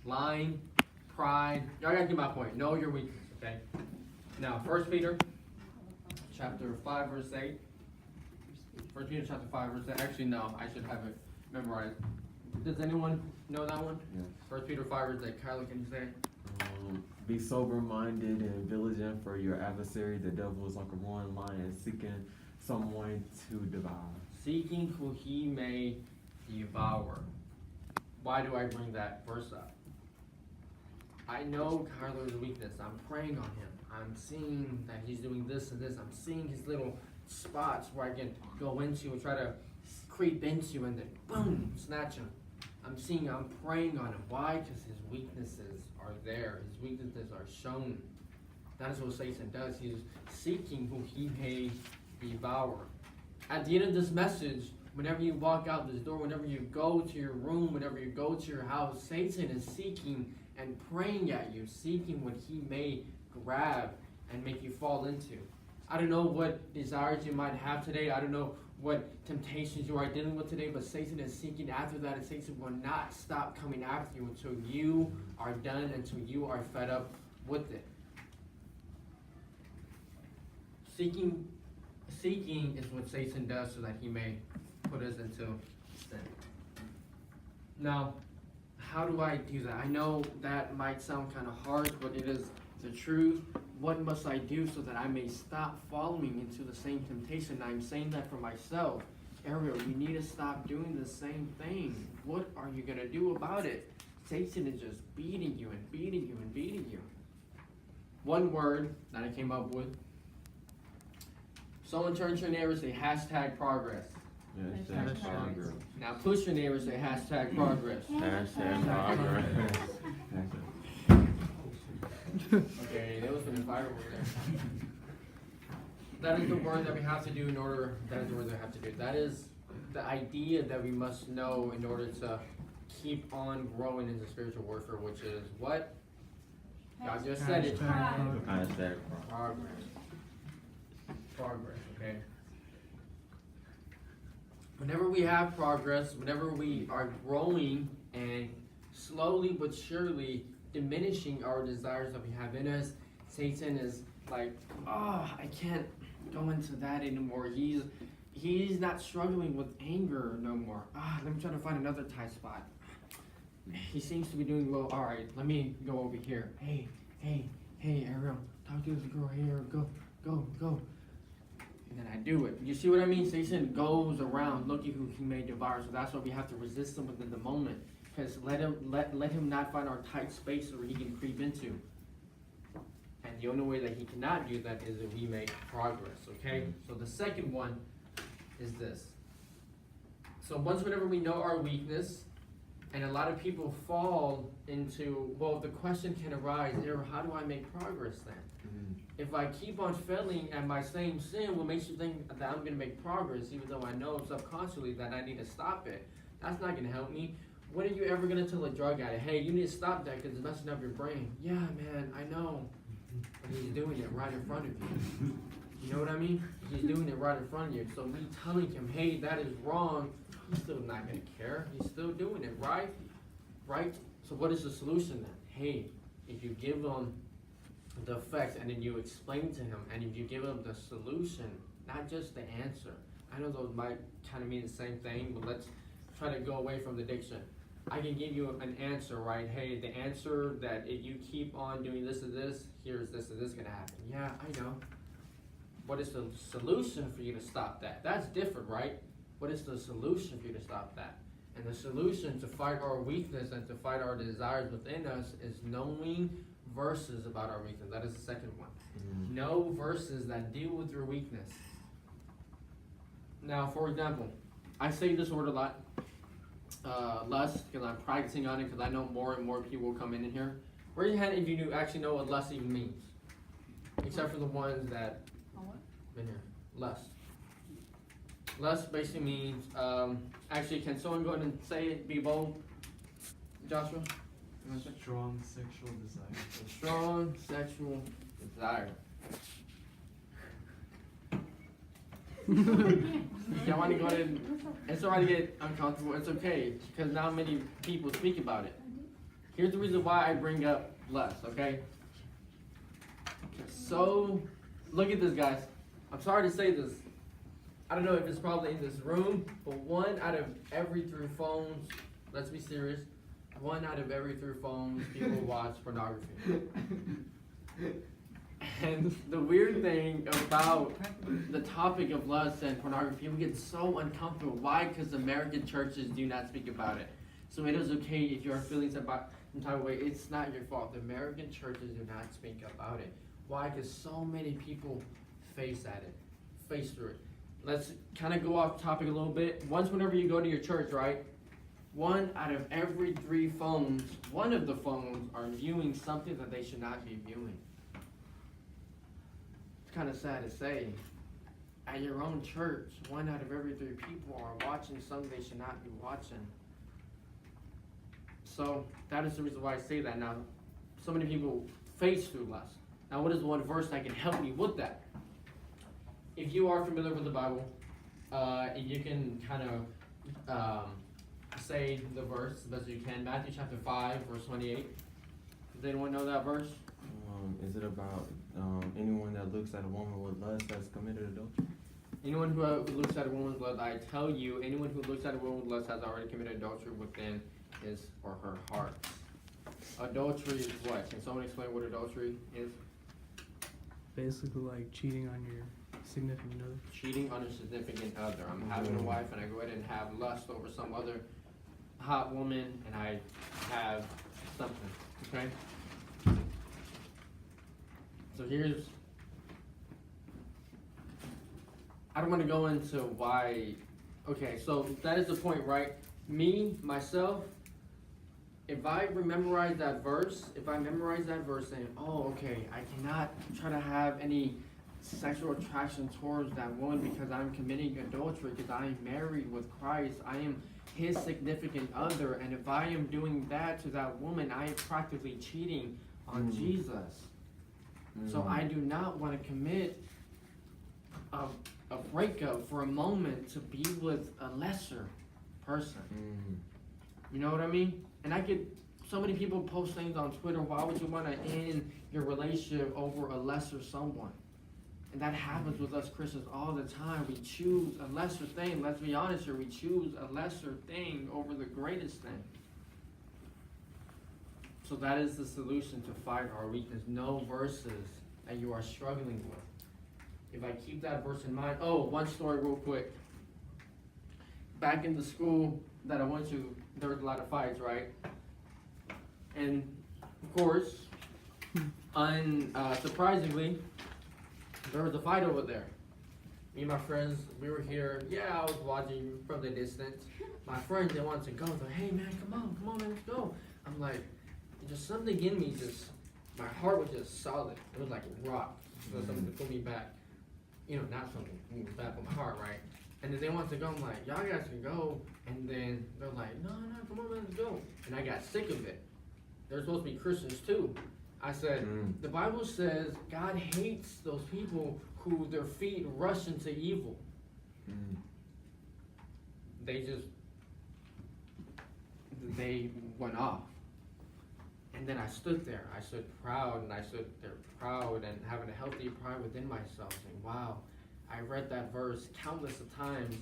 lying, pride. Y'all gotta get my point. Know your weakness, okay? Now, 1 Peter chapter 5, verse 8. 1 Peter chapter 5, verse 8. Actually, no, I should have it memorized. Does anyone know that one? Yes. 1 Peter 5, verse 8. Kyla, can you say it? Be sober-minded and vigilant, for your adversary, the devil, is like a roaring lion, seeking someone to devour. Seeking who he may devour. Why do I bring that verse up? I know Kyler's weakness. I'm praying on him. I'm seeing that he's doing this and this. I'm seeing his little spots where I can go into and try to creep into and then boom, snatch him. I'm praying on him. Why? Because his weaknesses are there. His weaknesses are shown. That is what Satan does. He's seeking who he may devour. At the end of this message, whenever you walk out this door, whenever you go to your room, whenever you go to your house, Satan is seeking and praying at you, seeking what he may grab and make you fall into. I don't know what desires you might have today. I don't know what temptations you are dealing with today, but Satan is seeking after that, and Satan will not stop coming after you until you are done, until you are fed up with it. Seeking is what Satan does so that he may put us into sin. Now, how do I do that? I know that might sound kind of harsh, but it is the truth. What must I do so that I may stop falling into the same temptation? I'm saying that for myself. Ariel, you need to stop doing the same thing. What are you going to do about it? Satan is just beating you and beating you and beating you. One word that I came up with. Someone turn to your neighbor and say hashtag progress. Hashtag progress. Now push your neighbor and say hashtag progress. Hashtag progress. Okay, that was from the fireworks there. That is the word that we have to do in order, that is the word that we have to do. That is the idea that we must know in order to keep on growing in the spiritual warfare, which is what? God just said it. Hashtag Progress. Progress, okay? Whenever we have progress, whenever we are growing and slowly but surely diminishing our desires that we have in us, Satan is like, I can't go into that anymore. He's not struggling with anger no more. Let me try to find another tight spot. He seems to be doing well. All right, let me go over here. Hey, Ariel, talk to this girl here. Go. And then I do it. You see what I mean? Satan goes around looking who he may devour. So that's why we have to resist him within the moment. Because let him not find our tight space where he can creep into. And the only way that he cannot do that is if we make progress, okay? So the second one is this. So whenever we know our weakness, and a lot of people fall into, well, the question can arise, how do I make progress then? If I keep on failing at my same sin, what makes you think that I'm going to make progress, even though I know subconsciously that I need to stop it? That's not going to help me. When are you ever going to tell a drug addict, hey, you need to stop that because it's messing up your brain? Yeah, man, I know. But he's doing it right in front of you. You know what I mean? He's doing it right in front of you. So me telling him, hey, that is wrong, he's still not going to care. He's still doing it, right? Right? So what is the solution then? Hey, if you give him the effects and then you explain to him, and if you give him the solution, not just the answer. I know those might kind of mean the same thing, but let's try to go away from the diction. I can give you an answer, right? Hey, the answer that if you keep on doing this and this, here's this and this going to happen. Yeah, I know. What is the solution for you to stop that? That's different, right? What is the solution for you to stop that? And the solution to fight our weakness and to fight our desires within us is knowing verses about our weakness. That is the second one. Know verses that deal with your weakness. Now, for example, I say this word a lot. Lust, because I'm practicing on it, because I know more and more people come in here. Raise your hand if you actually know what lust even means. Except for the ones that been here. Lust. Lust basically means, actually, can someone go ahead and say it, be bold? Joshua? Strong sexual desire. A strong sexual desire. Y'all want to go ahead and, it's alright to get uncomfortable, it's okay, because not many people speak about it. Here's the reason why I bring up lust, okay? So, look at this, guys. I'm sorry to say this. I don't know if it's probably in this room, but 1 out of every 3 phones, let's be serious, 1 out of every 3 phones, people watch pornography. And the weird thing about the topic of lust and pornography, people get so uncomfortable. Why? Because American churches do not speak about it. So it is okay if you are feeling some type of way. It's not your fault. The American churches do not speak about it. Why? Because so many people face through it. Let's kind of go off topic a little bit. Whenever you go to your church, right? 1 out of every 3 phones, one of the phones are viewing something that they should not be viewing. It's kind of sad to say. At your own church, 1 out of every 3 people are watching something they should not be watching. So that is the reason why I say that. Now, so many people face through lust. Now, what is one verse that can help me with that? If you are familiar with the Bible, you can kind of say the verse as best you can. Matthew chapter 5, verse 28. Does anyone know that verse? Is it about anyone that looks at a woman with lust has committed adultery? Anyone who looks at a woman with lust, I tell you, anyone who looks at a woman with lust has already committed adultery within his or her heart. Adultery is what? Can someone explain what adultery is? Basically, like cheating on your significant other. Cheating on a significant other. I'm having a wife and I go ahead and have lust over some other hot woman and I have something, okay? So I don't want to go into why, okay, so that is the point, right? Me, myself, if I memorize that verse saying, oh, okay, I cannot try to have any sexual attraction towards that woman because I'm committing adultery, because I am married with Christ, I am his significant other, and if I am doing that to that woman, I am practically cheating on Jesus. So I do not want to commit a breakup for a moment to be with a lesser person. You know what I mean? And so many people post things on Twitter, why would you want to end your relationship over a lesser someone? And that happens with us Christians all the time. We choose a lesser thing. Let's be honest here. We choose a lesser thing over the greatest thing. So that is the solution to fight our weakness. Know verses that you are struggling with. If I keep that verse in mind. Oh, one story real quick. Back in the school that I went to, there was a lot of fights, right? And of course, surprisingly, there was a fight over there. Me and my friends, we were here. Yeah, I was watching from the distance. My friends, they wanted to go. They're like, hey man, come on, man, let's go. I'm like, just something in me, my heart was just solid. It was like a rock. So something to pull me back. You know, not something to pull me back, but my heart, right? And then they want to go. I'm like, y'all guys can go. And then they're like, no, come on, man, let's go. And I got sick of it. They're supposed to be Christians too. I said, the Bible says God hates those people who their feet rush into evil. They went off. And then I stood there. I stood proud, and I stood there proud and having a healthy pride within myself, saying, wow, I read that verse countless of times.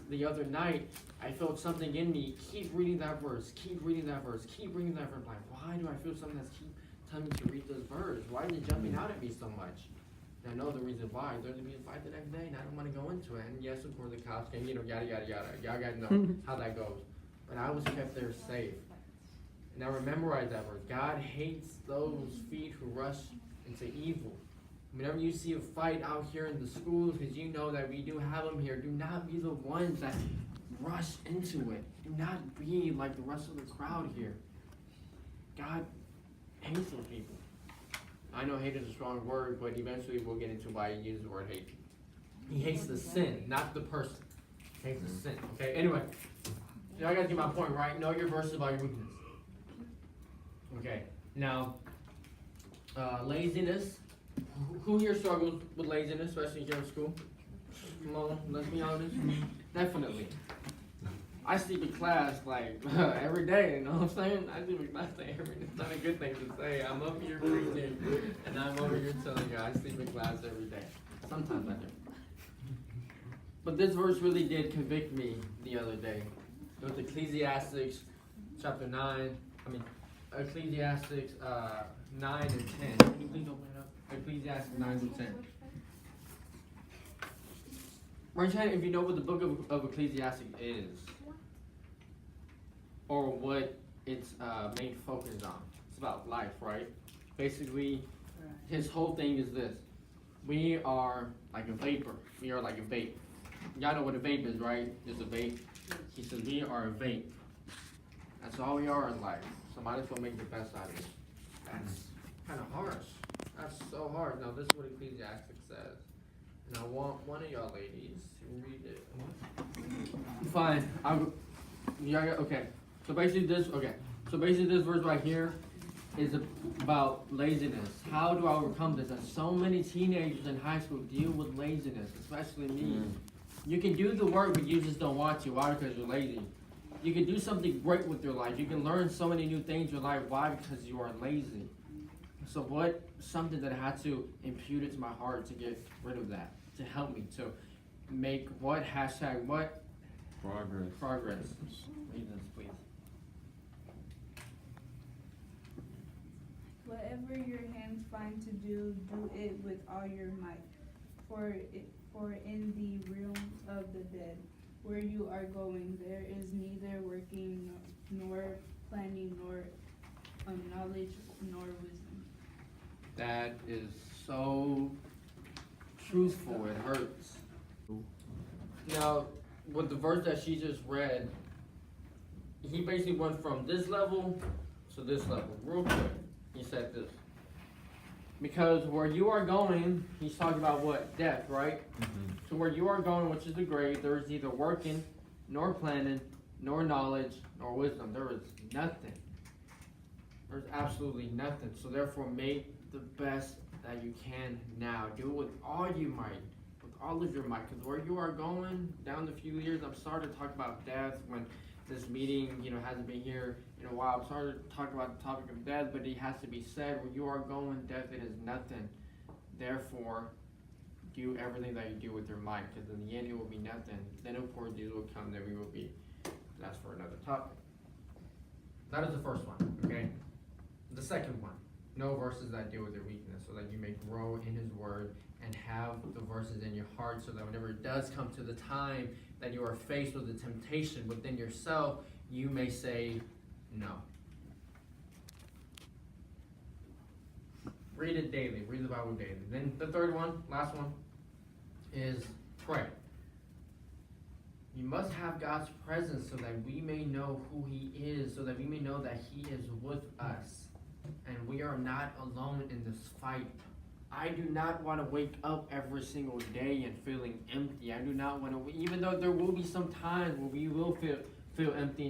The other night, I felt something in me. Keep reading that verse. Keep reading that verse. Keep reading that verse. Like, why do I feel something that's keep telling me to read this verse? Why is it jumping out at me so much? And I know the reason why. There's going to be a fight the next day, and I don't want to go into it. And yes, of course, the cops came, yada, yada, yada. Y'all got to know how that goes. But I was kept there safe. And I memorize that verse. God hates those feet who rush into evil. Whenever you see a fight out here in the schools, because you know that we do have them here, do not be the ones that rush into it. Do not be like the rest of the crowd here. God hates those people. I know hate is a strong word, but eventually we'll get into why he uses the word hate. He hates the sin, not the person. He hates the sin. Okay, anyway. So I gotta get my point right. Know your verses about your weakness. Okay, now, laziness. Who here struggles with laziness, especially here in school? Come on, let's be honest. Definitely. I sleep in class like every day, you know what I'm saying? I sleep in class like every day. It's not a good thing to say. I'm up here preaching, and I'm over here telling you I sleep in class every day. Sometimes I do. But this verse really did convict me the other day. It was Ecclesiastes chapter 9. Ecclesiastes 9 and 10. Can you please open it up? Ecclesiastes 9 and 10. Raise your hand if you know what the book of Ecclesiastes is, or what its main focus is on. It's about life, right? Basically, his whole thing is this: we are like a vapor. We are like a vape. Y'all know what a vape is, right? It's a vape. He says we are a vape. That's all we are in life. So might as well make the best out of it. That's kind of harsh. That's so hard. Now this is what Ecclesiastes says. And I want one of y'all ladies to read it. Fine. Okay. So basically this verse right here is about laziness. How do I overcome this? And so many teenagers in high school deal with laziness, especially me. You can do the work, but you just don't want to. Why? Because you're lazy. You can do something great with your life. You can learn so many new things in your life. Why? Because you are lazy. So something that I had to impute it to my heart to get rid of that, to help me to make what? Hashtag what? Progress. Read this, please. Whatever your hands find to do, do it with all your might. For in the realm of the dead, where you are going, there is neither working nor planning nor knowledge nor wisdom. That is so truthful. It hurts. Now, with the verse that she just read, he basically went from this level to this level real quick. He said this. Because where you are going, he's talking about what? Death, right? Mm-hmm. So where you are going, which is the grave, there is neither working, nor planning, nor knowledge, nor wisdom. There is nothing. There's absolutely nothing. So therefore, make the best that you can now. Do it with all you might. With all of your might. Because where you are going, down the few years, I'm starting to talk about death when this meeting, hasn't been here in a while. I'm sorry to talk about the topic of death, but it has to be said. Where you are going, death, it is nothing. Therefore, do everything that you do with your mind, because in the end, it will be nothing. Then, of course, these will come, then we will be. That's for another topic. That is the first one, okay? The second one, know verses that deal with your weakness, so that you may grow in His Word and have the verses in your heart, so that whenever it does come to the time that you are faced with the temptation within yourself, you may say no. Read it daily. Read the Bible daily. Then the third one, last one, is pray. You must have God's presence so that we may know who He is, so that we may know that He is with us. And we are not alone in this fight. I do not want to wake up every single day and feeling empty. I do not want to, even though there will be some times where we will feel empty